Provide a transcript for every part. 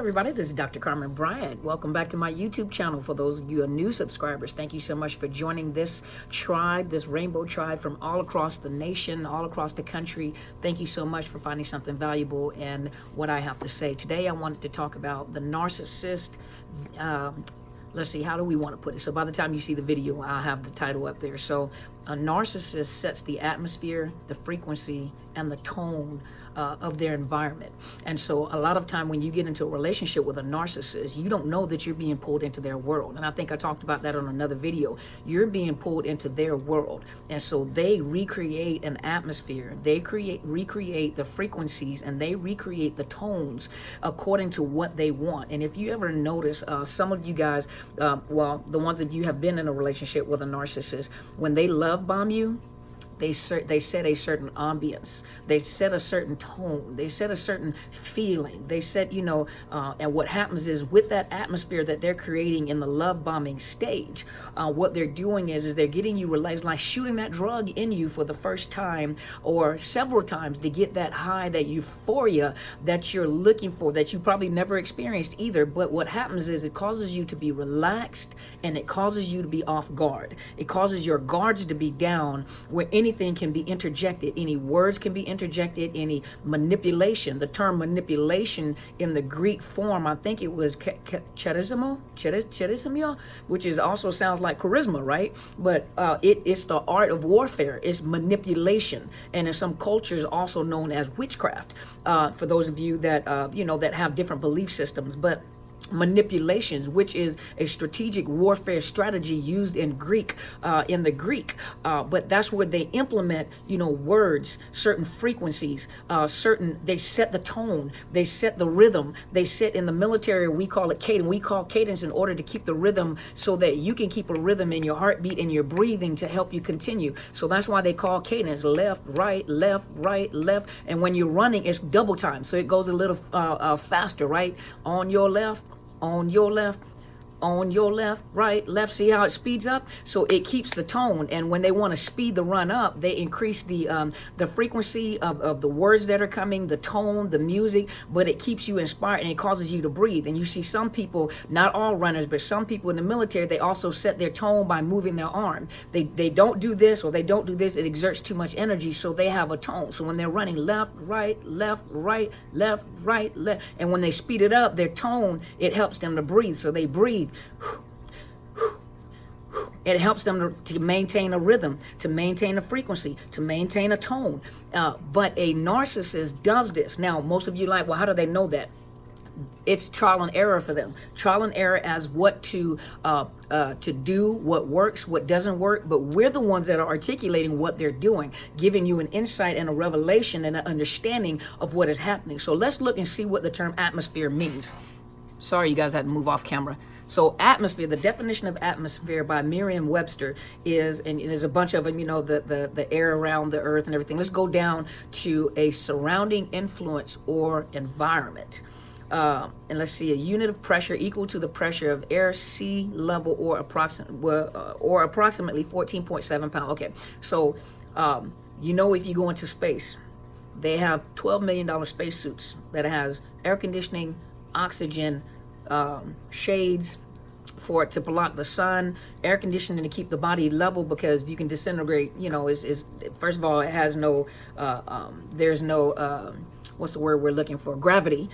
everybody, this is Dr. Carmen Bryant. Welcome back to my YouTube channel. For those of you who are new subscribers, thank you so much for joining this tribe, this rainbow tribe from all across the nation, all across the country. Thank you so much for finding something valuable in what I have to say. Today I wanted to talk about the narcissist. Let's see, how do we want to put it? So by the time you see the video, I'll have the title up there. So a narcissist sets the atmosphere, the frequency, and the tone of their environment. And so a lot of time when you get into a relationship with a narcissist, you don't know that you're being pulled into their world. And I think I talked about that on another video. You're being pulled into their world. And so they recreate an atmosphere. They recreate the frequencies, and they recreate the tones according to what they want. And if you ever notice, some of you guys, well, the ones of you have been in a relationship with a narcissist, when they love bomb you, they set a certain ambience. They set a certain tone. They set a certain feeling. They set, and what happens is with that atmosphere that they're creating in the love bombing stage, what they're doing is they're getting you realized, like shooting that drug in you for the first time or several times to get that high, that euphoria that you're looking for, that you probably never experienced either. But what happens is it causes you to be relaxed, and it causes you to be off guard. It causes your guards to be down, where anything can be interjected, any words can be interjected, any manipulation. The term manipulation in the Greek form, I think it was charisma, which is also sounds like charisma, right? But it's the art of warfare. It's manipulation, and in some cultures also known as witchcraft. For those of you that that have different belief systems, but manipulations, which is a strategic warfare strategy used in Greek, in the Greek, but that's where they implement, words, certain frequencies, they set the tone, they set the rhythm, they set, in the military we call it cadence. We call cadence in order to keep the rhythm, so that you can keep a rhythm in your heartbeat and your breathing to help you continue. So that's why they call cadence left, right, left, and when you're running, it's double time, so it goes a little faster, right? On your left, on your left, on your left, right, left. See how it speeds up? So it keeps the tone. And when they want to speed the run up, they increase the frequency of the words that are coming, the tone, the music, but it keeps you inspired, and it causes you to breathe. And you see some people, not all runners, but some people in the military, they also set their tone by moving their arm. They don't do this, or they don't do this. It exerts too much energy, so they have a tone. So when they're running left, right, left, right, left, right, left, and when they speed it up, their tone, it helps them to breathe. So they breathe. It helps them to maintain a rhythm, to maintain a frequency, to maintain a tone. But a narcissist does this. Now, most of you like, well, how do they know that? It's trial and error for them. Trial and error as what to do, what works, what doesn't work. But we're the ones that are articulating what they're doing, giving you an insight and a revelation and an understanding of what is happening. So let's look and see what the term atmosphere means. Sorry, you guys had to move off camera. So atmosphere, the definition of atmosphere by Merriam-Webster is, and there's a bunch of them, the air around the earth and everything. Let's go down to a surrounding influence or environment. And let's see, a unit of pressure equal to the pressure of air, sea level, or approximately 14.7 pounds. Okay, so if you go into space, they have $12 million spacesuits that has air conditioning, oxygen, shades for it to block the sun, air conditioning to keep the body level, because you can disintegrate. First of all, it has no there's no what's the word we're looking for, gravity,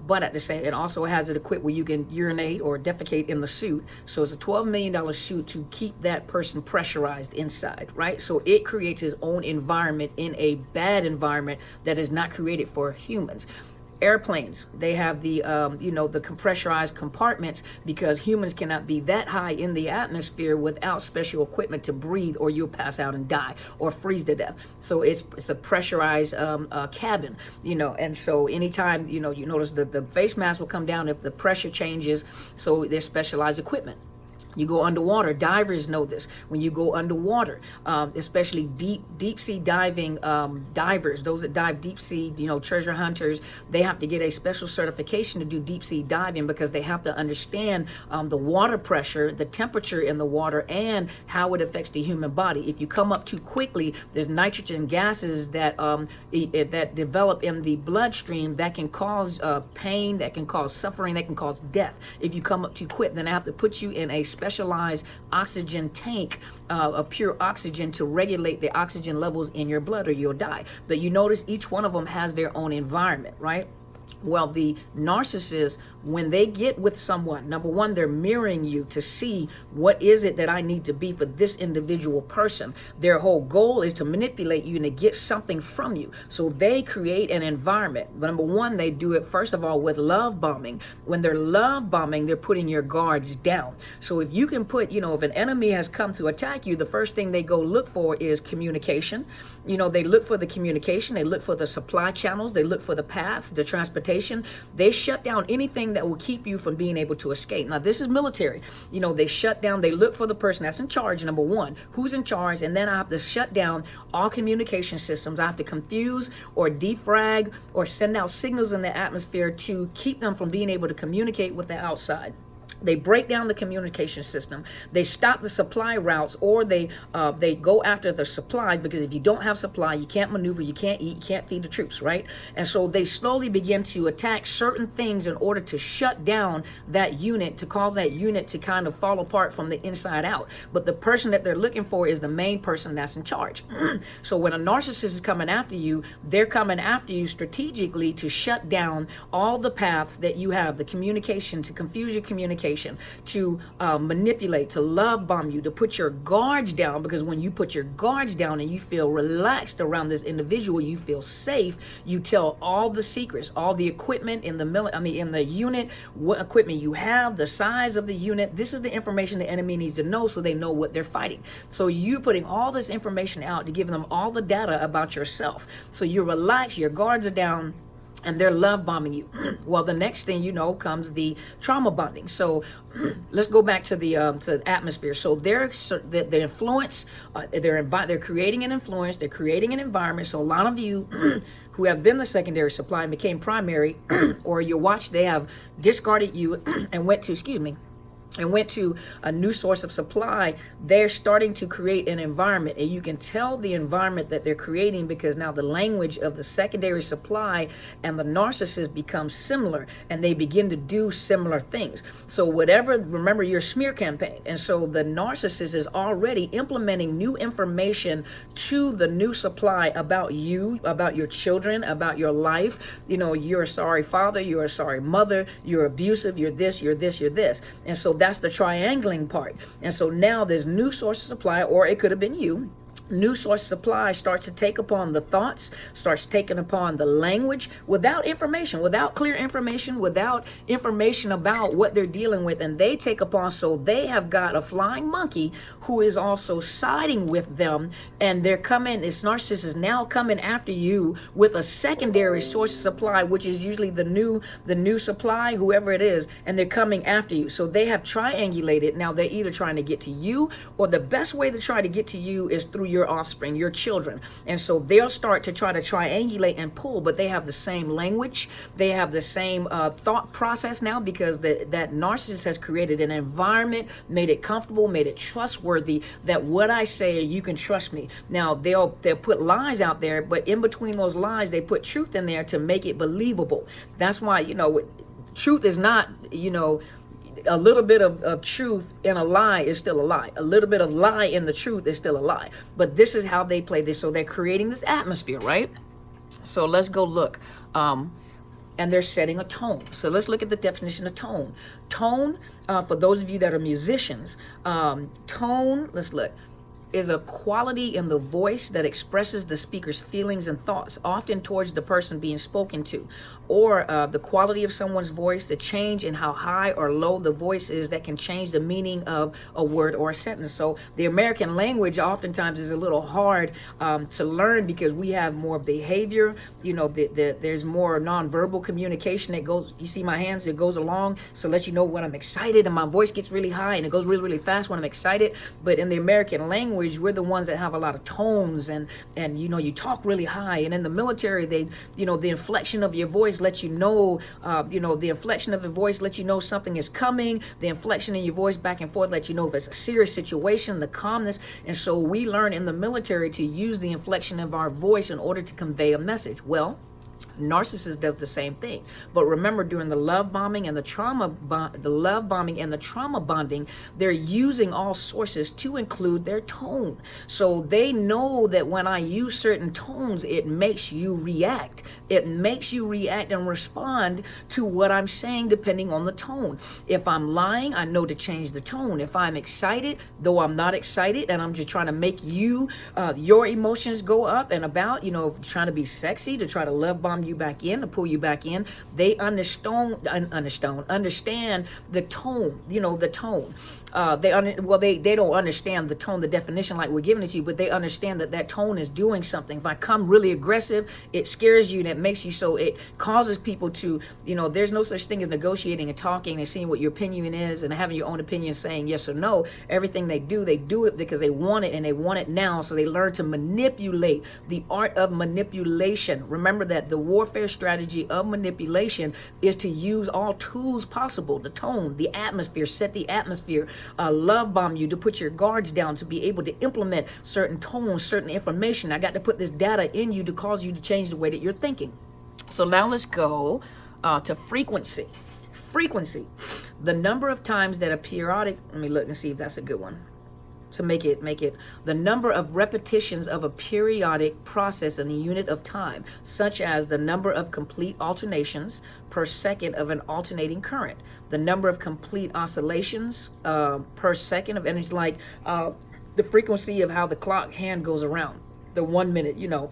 but at the same, it also has it equipped where you can urinate or defecate in the suit. So it's a $12 million suit to keep that person pressurized inside, right? So it creates its own environment in a bad environment that is not created for humans. Airplanes, they have the the compressurized compartments, because humans cannot be that high in the atmosphere without special equipment to breathe, or you'll pass out and die or freeze to death. So it's a pressurized cabin, and so anytime you notice the face mask will come down if the pressure changes. So there's specialized equipment. You go underwater, divers know this. When you go underwater, especially deep sea diving divers, those that dive deep sea, treasure hunters, they have to get a special certification to do deep sea diving because they have to understand the water pressure, the temperature in the water, and how it affects the human body. If you come up too quickly, there's nitrogen gases that that develop in the bloodstream that can cause pain, that can cause suffering, that can cause death. If you come up too quick, then I have to put you in a specialized oxygen tank of pure oxygen to regulate the oxygen levels in your blood, or you'll die. But you notice each one of them has their own environment, right? Well, the narcissist, when they get with someone, number one, they're mirroring you to see what is it that I need to be for this individual person. Their whole goal is to manipulate you and to get something from you. So they create an environment. Number one, they do it, first of all, with love bombing. When they're love bombing, they're putting your guards down. So if you can put, if an enemy has come to attack you, the first thing they go look for is communication. They look for the communication. They look for the supply channels. They look for the paths, the transportation. They shut down anything that will keep you from being able to escape. Now, this is military. They shut down, they look for the person that's in charge, number one, who's in charge, and then I have to shut down all communication systems. I have to confuse or defrag or send out signals in the atmosphere to keep them from being able to communicate with the outside. They break down the communication system. They stop the supply routes, or they go after the supplies, because if you don't have supply, you can't maneuver, you can't eat, you can't feed the troops, right? And so they slowly begin to attack certain things in order to shut down that unit, to cause that unit to kind of fall apart from the inside out. But the person that they're looking for is the main person that's in charge. So when a narcissist is coming after you, they're coming after you strategically to shut down all the paths that you have, the communication, to confuse your communication, to manipulate, to love bomb you, to put your guards down, because when you put your guards down and you feel relaxed around this individual, you feel safe, you tell all the secrets, all the equipment in the unit, what equipment you have, the size of the unit. This is the information the enemy needs to know so they know what they're fighting. So you're putting all this information out to give them all the data about yourself. So you're relaxed, your guards are down, and they're love bombing you. Well, the next thing comes the trauma bonding. So let's go back to the atmosphere. So the influence, they're creating an influence, they're creating an environment. So a lot of you who have been the secondary supply and became primary, or you watch, they have discarded you and went to a new source of supply. They're starting to create an environment, and you can tell the environment that they're creating because now the language of the secondary supply and the narcissist becomes similar, and they begin to do similar things. So remember your smear campaign, and so the narcissist is already implementing new information to the new supply about you, about your children, about your life. You're a sorry father, you're a sorry mother, you're abusive, you're this, you're this, you're this. And so that's the triangling part. And so now there's new source of supply, or it could have been you. New source supply starts to take upon the thoughts, starts taking upon the language without information, without clear information, without information about what they're dealing with. And they take upon, so they have got a flying monkey who is also siding with them. And they're coming, this narcissist is now coming after you with a secondary source of supply, which is usually the new supply, whoever it is, and they're coming after you. So they have triangulated. Now they're either trying to get to you, or the best way to try to get to you is through your offspring, your children. And so they'll start to try to triangulate and pull, but they have the same language, they have the same thought process now, because that narcissist has created an environment, made it comfortable, made it trustworthy, that what I say, you can trust me. Now they'll put lies out there, but in between those lies, they put truth in there to make it believable. That's why, truth is not, a little bit of truth in a lie is still a lie. A little bit of lie in the truth is still a lie. But this is how they play this. So they're creating this atmosphere, right? So let's go look. And they're setting a tone. So let's look at the definition of tone. Tone, for those of you that are musicians, tone, let's look. is a quality in the voice that expresses the speaker's feelings and thoughts, often towards the person being spoken to, or the quality of someone's voice, the change in how high or low the voice is that can change the meaning of a word or a sentence. So the American language oftentimes is a little hard to learn because we have more behavior. You know, there's more nonverbal communication that goes, you see my hands, that goes along, so let you know when I'm excited, and my voice gets really high and it goes really, really fast when I'm excited. But in the American language, we're the ones that have a lot of tones, and you know, you talk really high. And in the military, they, you know, the inflection of your voice lets you know, the inflection of the voice lets you know something is coming. The inflection in your voice back and forth lets you know if it's a serious situation, the calmness. And so we learn in the military to use the inflection of our voice in order to convey a message. Well, Narcissist does the same thing. But remember, during the love bombing and the trauma bonding, they're using all sources to include their tone. So they know that when I use certain tones, it makes you react. It makes you react and respond to what I'm saying depending on the tone. If I'm lying, I know to change the tone. If I'm excited, though I'm not excited, and I'm just trying to make you, your emotions go up and about, you know, trying to be sexy, to try to love bomb you back in, to pull you back in, they understand the tone, you know, the tone. They don't understand the tone, the definition like we're giving it to you, but they understand that that tone is doing something. If I come really aggressive, it scares you and it makes you, so it causes people to, you know, there's no such thing as negotiating and talking and seeing what your opinion is and having your own opinion, saying yes or no. Everything they do it because they want it, and they want it now. So they learn to manipulate, the art of manipulation. Remember that the warfare strategy of manipulation is to use all tools possible, the tone, the atmosphere, set the atmosphere, love bomb you, to put your guards down, to be able to implement certain tones, certain information. I got to put this data in you to cause you to change the way that you're thinking. So now let's go to frequency. Frequency, the number of times that a periodic, let me look and see if that's a good one. To make it the number of repetitions of a periodic process in a unit of time, such as the number of complete alternations per second of an alternating current, the number of complete oscillations per second of energy, like the frequency of how the clock hand goes around, the 1 minute, you know,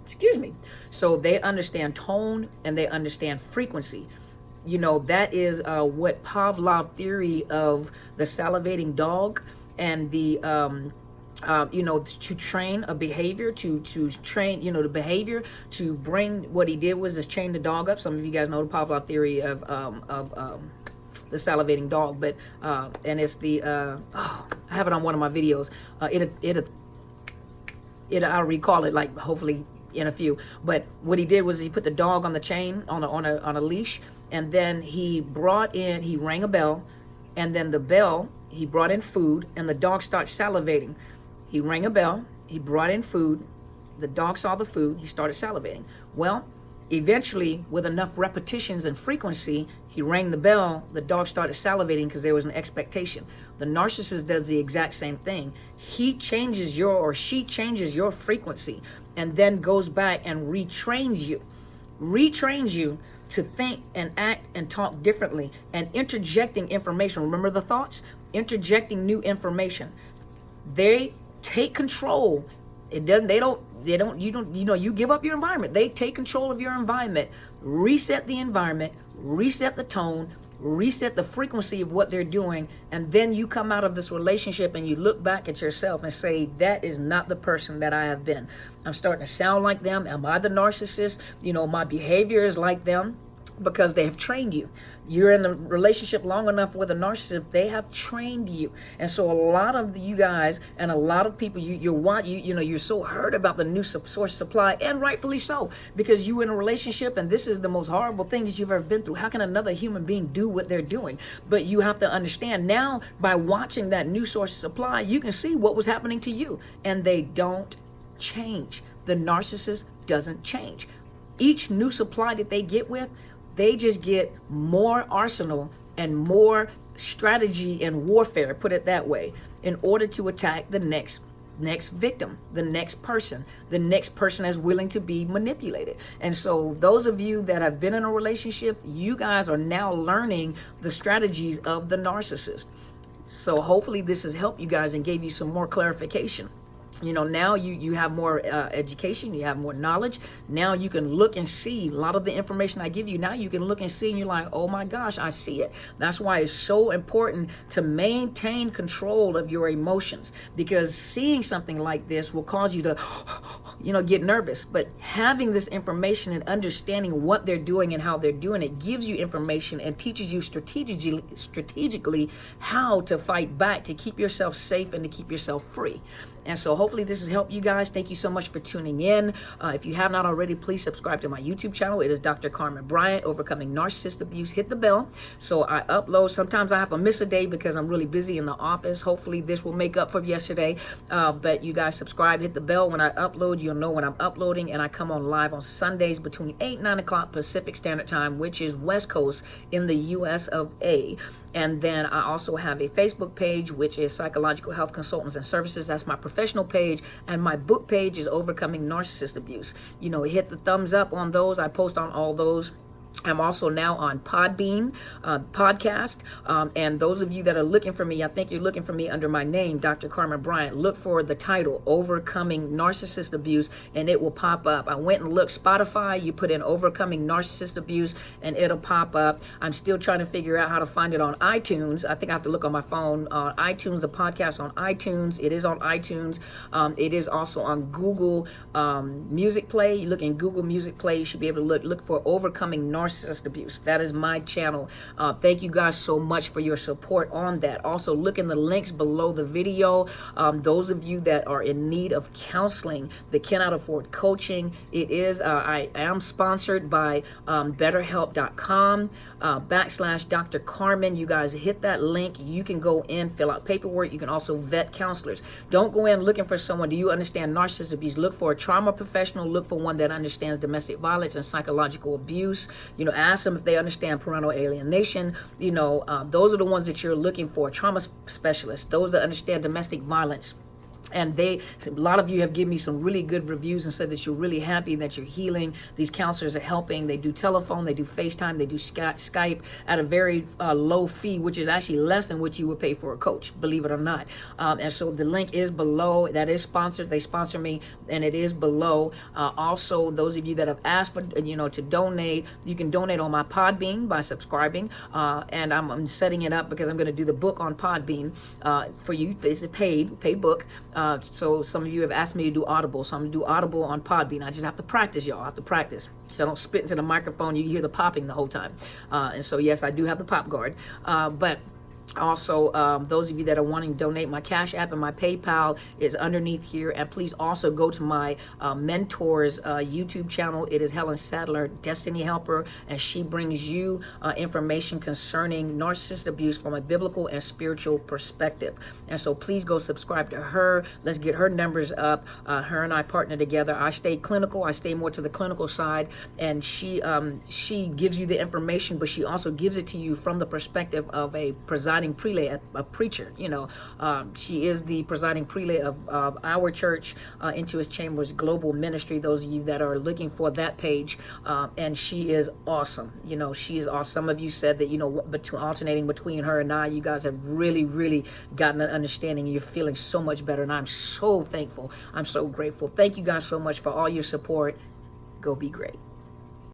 excuse me. So they understand tone and they understand frequency. You know, that is what Pavlov theory of the salivating dog, and the you know, to train a behavior, to train, you know, the behavior, to bring, what he did was just chain the dog up. Some of you guys know the Pavlov theory of the salivating dog, but and it's the I have it on one of my videos. I'll recall it, like, hopefully in a few. But what he did was he put the dog on the chain, on a leash, and then he rang a bell, and then the bell, he brought in food, and the dog started salivating. He rang a bell, he brought in food, the dog saw the food, he started salivating. Well, eventually, with enough repetitions and frequency, he rang the bell, the dog started salivating because there was an expectation. The narcissist does the exact same thing. He changes your, or she changes your frequency, and then goes back and retrains you to think and act and talk differently, and interjecting information. Remember the thoughts? Interjecting new information. They take control. You give up your environment. They take control of your environment, reset the environment, reset the tone, reset the frequency of what they're doing, and then you come out of this relationship and you look back at yourself and say, that is not the person that I have been. I'm starting to sound like them. Am I the narcissist? You know, my behavior is like them, because they have trained you. You're in a relationship long enough with a narcissist, they have trained you. And so a lot of you guys and a lot of people, you're so hurt about the new source supply, and rightfully so, because you in a relationship and this is the most horrible thing that you've ever been through. How can another human being do what they're doing? But you have to understand now, by watching that new source of supply, you can see what was happening to you, and they don't change. The narcissist doesn't change. Each new supply that they get with, they just get more arsenal and more strategy and warfare, put it that way, in order to attack the next victim, the next person that's willing to be manipulated. And so those of you that have been in a relationship, you guys are now learning the strategies of the narcissist. So hopefully this has helped you guys and gave you some more clarification. You know, now you have more education, you have more knowledge. Now you can look and see a lot of the information I give you. Now you can look and see and you're like, oh my gosh, I see it. That's why it's so important to maintain control of your emotions, because seeing something like this will cause you to, you know, get nervous. But having this information and understanding what they're doing and how they're doing it gives you information and teaches you strategically how to fight back, to keep yourself safe and to keep yourself free. And so hopefully this has helped you guys. Thank you so much for tuning in. If you have not already, please subscribe to my YouTube channel. It is Dr. Carmen Bryant, Overcoming Narcissist Abuse. Hit the bell. So I upload. Sometimes I have to miss a day because I'm really busy in the office. Hopefully this will make up for yesterday. But you guys subscribe, hit the bell. When I upload, you'll know when I'm uploading. And I come on live on Sundays between 8 and 9 o'clock Pacific Standard Time, which is West Coast in the US of A. And then I also have a Facebook page, which is Psychological Health Consultants and Services. That's my professional page. And my book page is Overcoming Narcissist Abuse. You know, hit the thumbs up on those. I post on all those. I'm also now on Podbean podcast. And those of you that are looking for me, I think you're looking for me under my name, Dr. Carmen Bryant. Look for the title, Overcoming Narcissist Abuse, and it will pop up. I went and looked Spotify. You put in Overcoming Narcissist Abuse, and it'll pop up. I'm still trying to figure out how to find it on iTunes. I think I have to look on my phone. iTunes, the podcast on iTunes. It is on iTunes. It is also on Google Music Play. You look in Google Music Play, you should be able to look for Overcoming Narcissist Abuse. That is my channel. Thank you guys so much for your support on that. Also, look in the links below the video. Those of you that are in need of counseling, that cannot afford coaching, it is, I am sponsored by BetterHelp.com / Dr. Carmen. You guys hit that link. You can go in, fill out paperwork. You can also vet counselors. Don't go in looking for someone, do you understand narcissist abuse? Look for a trauma professional. Look for one that understands domestic violence and psychological abuse. You know, ask them if they understand parental alienation. You know, those are the ones that you're looking for. Trauma specialists, those that understand domestic violence. And a lot of you have given me some really good reviews and said that you're really happy that you're healing. These counselors are helping. They do telephone, they do FaceTime, they do Skype at a very low fee, which is actually less than what you would pay for a coach, believe it or not. And so the link is below. That is sponsored. They sponsor me, and it is below. Also, those of you that have asked for, you know, to donate, you can donate on my Podbean by subscribing. And I'm setting it up because I'm going to do the book on Podbean for you. It's a paid book. So some of you have asked me to do Audible, so I'm going to do Audible on Podbean. I just have to practice, y'all. I have to practice. So I don't spit into the microphone. You hear the popping the whole time. And so, yes, I do have the pop guard. But also, those of you that are wanting to donate, my Cash App and my PayPal is underneath here. And please also go to my mentor's YouTube channel. It is Helen Sadler, Destiny Helper, and she brings you information concerning narcissist abuse from a biblical and spiritual perspective. And so please go subscribe to her. Let's get her numbers up. Her and I partner together. I stay clinical. I stay more to the clinical side, and she gives you the information, but she also gives it to you from the perspective of a presiding prelate, a preacher. You know, she is the presiding prelate of our church, Into His Chambers Global Ministry. Those of you that are looking for that page, and she is awesome. You know, she is awesome. Some of you said that, you know, alternating between her and I, you guys have really, really gotten an understanding. You're feeling so much better, and I'm so thankful. I'm so grateful. Thank you guys so much for all your support. Go be great.